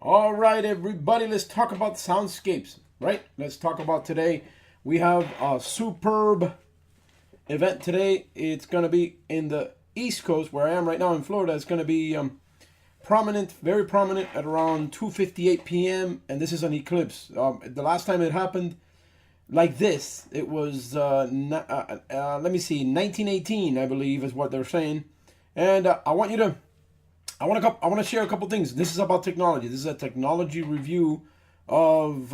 All right, everybody, let's talk about soundscapes, right? Let's talk about today. We have a superb event today. It's going to be in the East Coast, where I am right now in Florida. It's going to be prominent, very prominent at around 2:58 p.m. And this is an eclipse. The last time it happened like this, it was, let me see, 1918, I believe, is what they're saying. And I want to share a couple things. This is about technology. This is a technology review of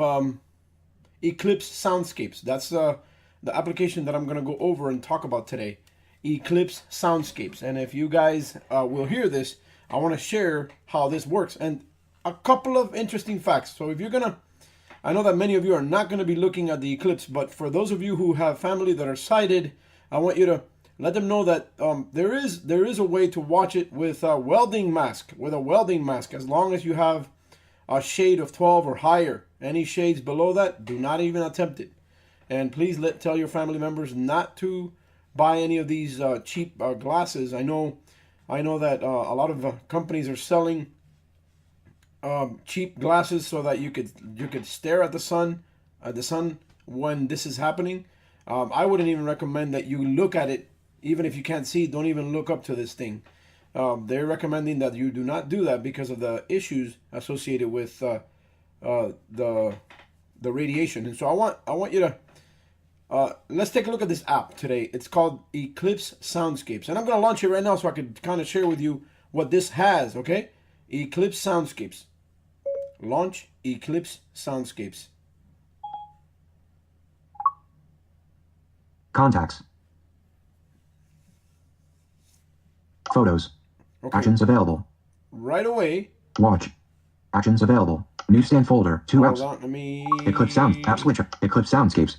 Eclipse Soundscapes. That's the application that I'm going to go over and talk about today. Eclipse Soundscapes. And if you guys will hear this, I want to share how this works and a couple of interesting facts. So if you're going to, I know that many of you are not going to be looking at the eclipse, but for those of you who have family that are sighted, I want you to let them know that there is a way to watch it with a welding mask. As long as you have a shade of 12 or higher. Any shades below that, do not even attempt it. And please tell your family members not to buy any of these cheap glasses. I know that a lot of companies are selling cheap glasses so that you could stare at the sun when this is happening. I wouldn't even recommend that you look at it. Even if you can't see, don't even look up to this thing. They're recommending that you do not do that because of the issues associated with the radiation. And so I want you to let's take a look at this app today. It's called Eclipse Soundscapes, and I'm going to launch it right now so I could kind of share with you what this has. Okay, Eclipse Soundscapes. Launch Eclipse Soundscapes. Contacts. Photos. Okay. Actions available. Right away. Watch. Actions available. Newsstand folder. 2 apps. Hold on, let me... Eclipse Sound. App switcher. Eclipse Soundscapes.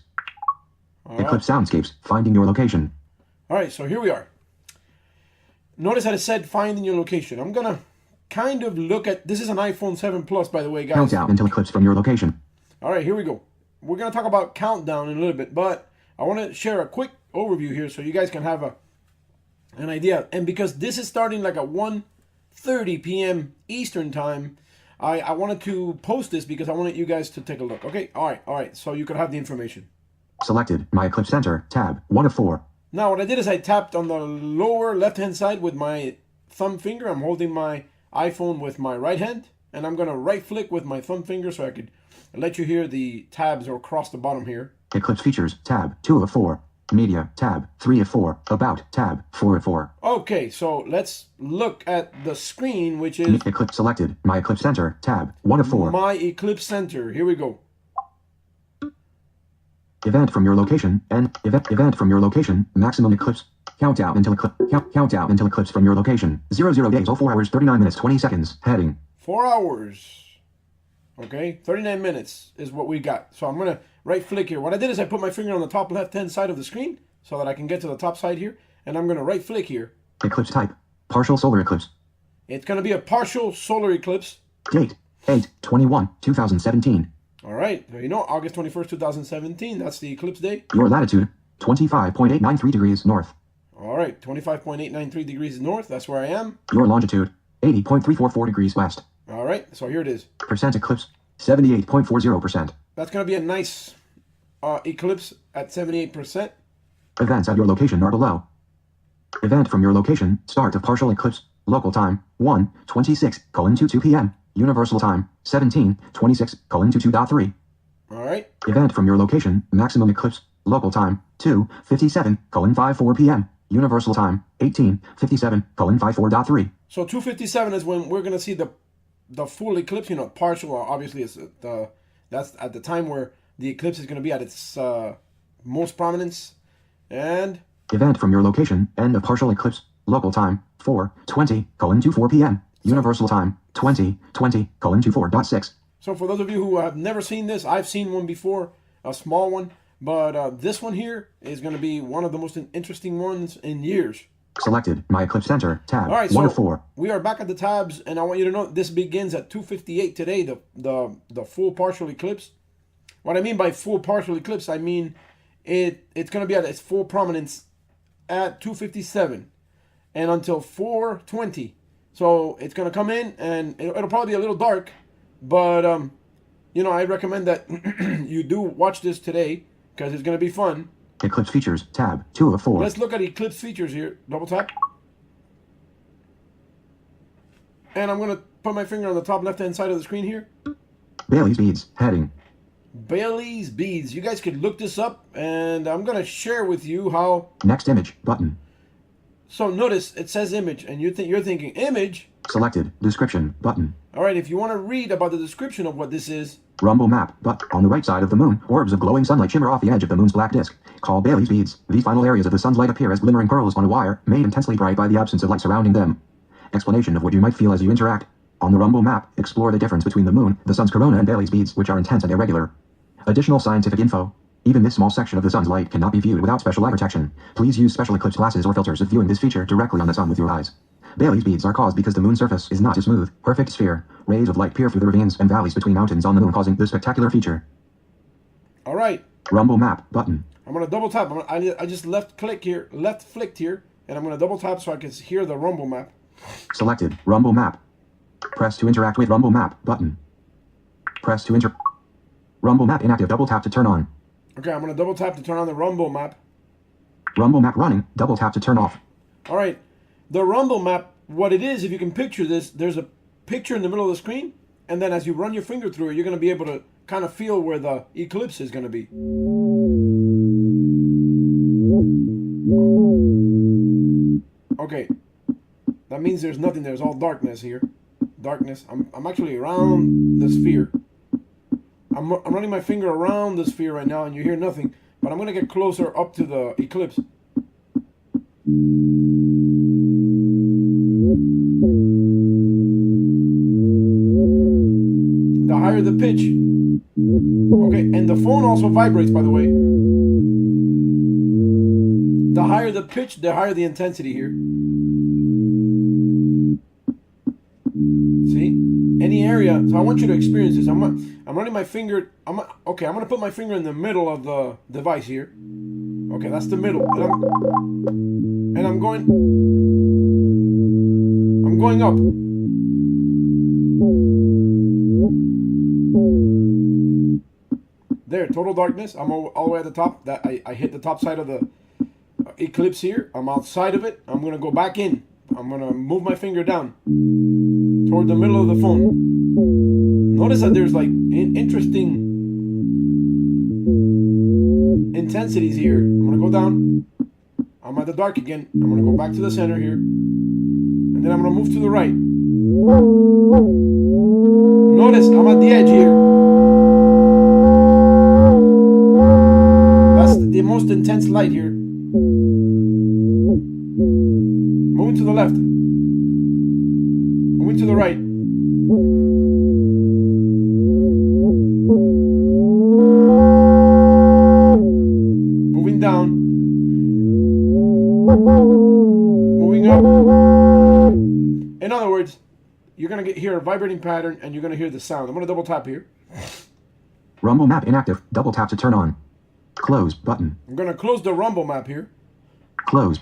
Eclipse Soundscapes. Finding your location. All right, so here we are. Notice that it said finding your location. I'm going to kind of look at... This is an iPhone 7 Plus, by the way, guys. Countdown until eclipse from your location. All right, here we go. We're going to talk about countdown in a little bit, but I want to share a quick overview here so you guys can have an idea. And because this is starting like at 1:30 p.m. Eastern time, I wanted to post this because I wanted you guys to take a look. Okay, all right, so you could have the information. Selected My Eclipse Center, tab 1 of 4. Now what I did is I tapped on the lower left hand side with my thumb finger. I'm holding my iPhone with my right hand, and I'm going to right flick with my thumb finger so I could let you hear the tabs or across the bottom here. Eclipse Features, tab 2 of 4. Media, tab 3 of 4. About, tab 4 of 4. Okay, so let's look at the screen, which is... Eclipse selected. My Eclipse Center, tab 1 of 4. My Eclipse Center. Here we go. Event from your location, and event from your location, maximum eclipse. Countdown until eclipse from your location. 00 days, 04 hours, 39 minutes, 20 seconds. Heading. 4 hours. Okay, 39 minutes is what we got. So I'm going to right flick here. What I did is I put my finger on the top left-hand side of the screen so that I can get to the top side here. And I'm going to right flick here. Eclipse type. Partial solar eclipse. It's going to be a partial solar eclipse. Date. 8/21/2017. All right. So you know, August 21st, 2017. That's the eclipse day. Your latitude. 25.893 degrees north. All right. 25.893 degrees north. That's where I am. Your longitude. 80.344 degrees west. All right. So here it is. Percent eclipse. 78.40%. That's going to be a nice eclipse at 78%. Events at your location are below. Event from your location. Start of partial eclipse. Local time. 1:26:22 p.m. Universal time. 17:26:22.3. All right. Event from your location. Maximum eclipse. Local time. 2:57:54 p.m. Universal time. 18:57:54.3. So 2:57 is when we're going to see the full eclipse. You know, partial, obviously, is that's at the time where the eclipse is going to be at its most prominence. And event from your location. End of partial eclipse. Local time. 4:20:24 p.m. Universal time. 20:20:24.6. So for those of you who have never seen this, I've seen one before, a small one, but this one here is going to be one of the most interesting ones in years. Selected My Eclipse Center, tab 1 of 4. We are back at the tabs, and I want you to know this begins at 2:58 today, the full partial eclipse. What I mean by full partial eclipse, I mean it's going to be at its full prominence at 2:57 and until 4:20. So it's going to come in, and it'll probably be a little dark, But I recommend that you do watch this today because it's going to be fun. Eclipse features, tab, 2 of 4. Let's look at Eclipse features here. Double tap. And I'm going to put my finger on the top left-hand side of the screen here. Bailey's beads, heading. Bailey's beads. You guys could look this up, and I'm going to share with you how. Next image, button. So notice it says image, and you're thinking image. Selected, description, button. All right, if you want to read about the description of what this is. Rumble map, but on the right side of the moon, orbs of glowing sunlight shimmer off the edge of the moon's black disk, called Bailey's beads. These final areas of the sun's light appear as glimmering pearls on a wire, made intensely bright by the absence of light surrounding them. Explanation of what you might feel as you interact. On the Rumble map, explore the difference between the moon, the sun's corona, and Bailey's beads, which are intense and irregular. Additional scientific info. Even this small section of the sun's light cannot be viewed without special eye protection. Please use special eclipse glasses or filters if viewing this feature directly on the sun with your eyes. Bailey's beads are caused because the moon's surface is not a smooth, perfect sphere. Rays of light peer through the ravines and valleys between mountains on the moon, causing this spectacular feature. All right. Rumble map, button. I'm going to double tap. I just left flicked here, and I'm going to double tap so I can hear the Rumble map. Selected, Rumble map. Press to interact with Rumble map, button. Press to Rumble map inactive, double tap to turn on. Okay, I'm going to double tap to turn on the Rumble map. Rumble map running, double tap to turn off. All right. The Rumble map, what it is, if you can picture this, there's a picture in the middle of the screen, and then as you run your finger through it, you're going to be able to kind of feel where the eclipse is going to be. Okay. That means there's nothing there. It's all darkness here. Darkness. I'm actually around the sphere. I'm running my finger around the sphere right now, and you hear nothing. But I'm going to get closer up to the eclipse. The higher the pitch. Okay, and the phone also vibrates, by the way. The higher the pitch, the higher the intensity here. See? Any area. So I want you to experience this. I'm running my finger. I'm going to put my finger in the middle of the device here. Okay, that's the middle. And I'm going up. There, total darkness. I'm all the way at the top. That I hit the top side of the eclipse here. I'm outside of it. I'm going to go back in. I'm going to move my finger down toward the middle of the phone. Notice that there's like interesting intensities here. I'm going to go down. I'm at the dark again. I'm going to go back to the center here. And then I'm going to move to the right. Notice I'm at the edge here. That's the most intense light here. Moving to the left. Moving to the right. Moving down. Moving up. In other words, you're going to hear a vibrating pattern and you're going to hear the sound. I'm going to double tap here. Rumble map inactive. Double tap to turn on. Close button. I'm going to close the Rumble map here. Close.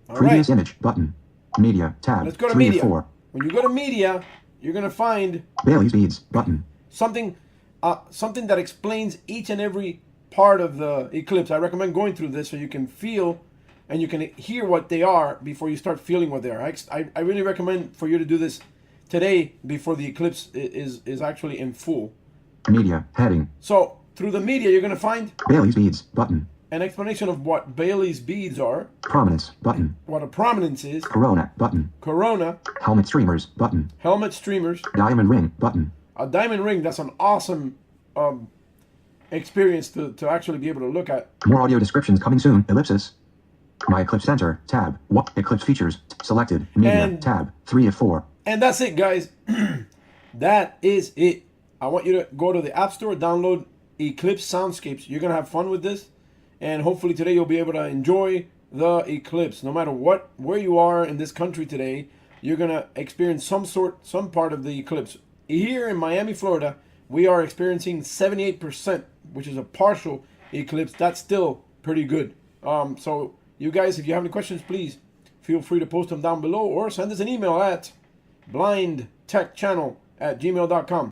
All Previous right. image button. Media tab. Let's go to 3 of media. 4. When you go to media, you're going to find Bailey's beads button. something that explains each and every part of the eclipse. I recommend going through this so you can feel and you can hear what they are before you start feeling what they are. I really recommend for you to do this today before the eclipse is actually in full. Media heading. So through the media, you're going to find Bailey's beads button. an explanation of what Bailey's beads are, Prominence button. what a prominence is, Corona button. corona, Helmet streamers button. helmet streamers, Diamond ring button. a diamond ring. That's an awesome experience to actually be able to look at. More audio descriptions coming soon. Ellipsis. My Eclipse Center tab. What Eclipse features selected. Media And- tab 3 of 4. And that's it, guys. That is it. I want you to go to the App Store, download Eclipse Soundscapes. You're going to have fun with this. And hopefully today you'll be able to enjoy the eclipse. No matter where you are in this country today, you're going to experience some part of the eclipse. Here in Miami, Florida, we are experiencing 78%, which is a partial eclipse. That's still pretty good. So you guys, if you have any questions, please feel free to post them down below or send us an email at blindtechchannel@gmail.com.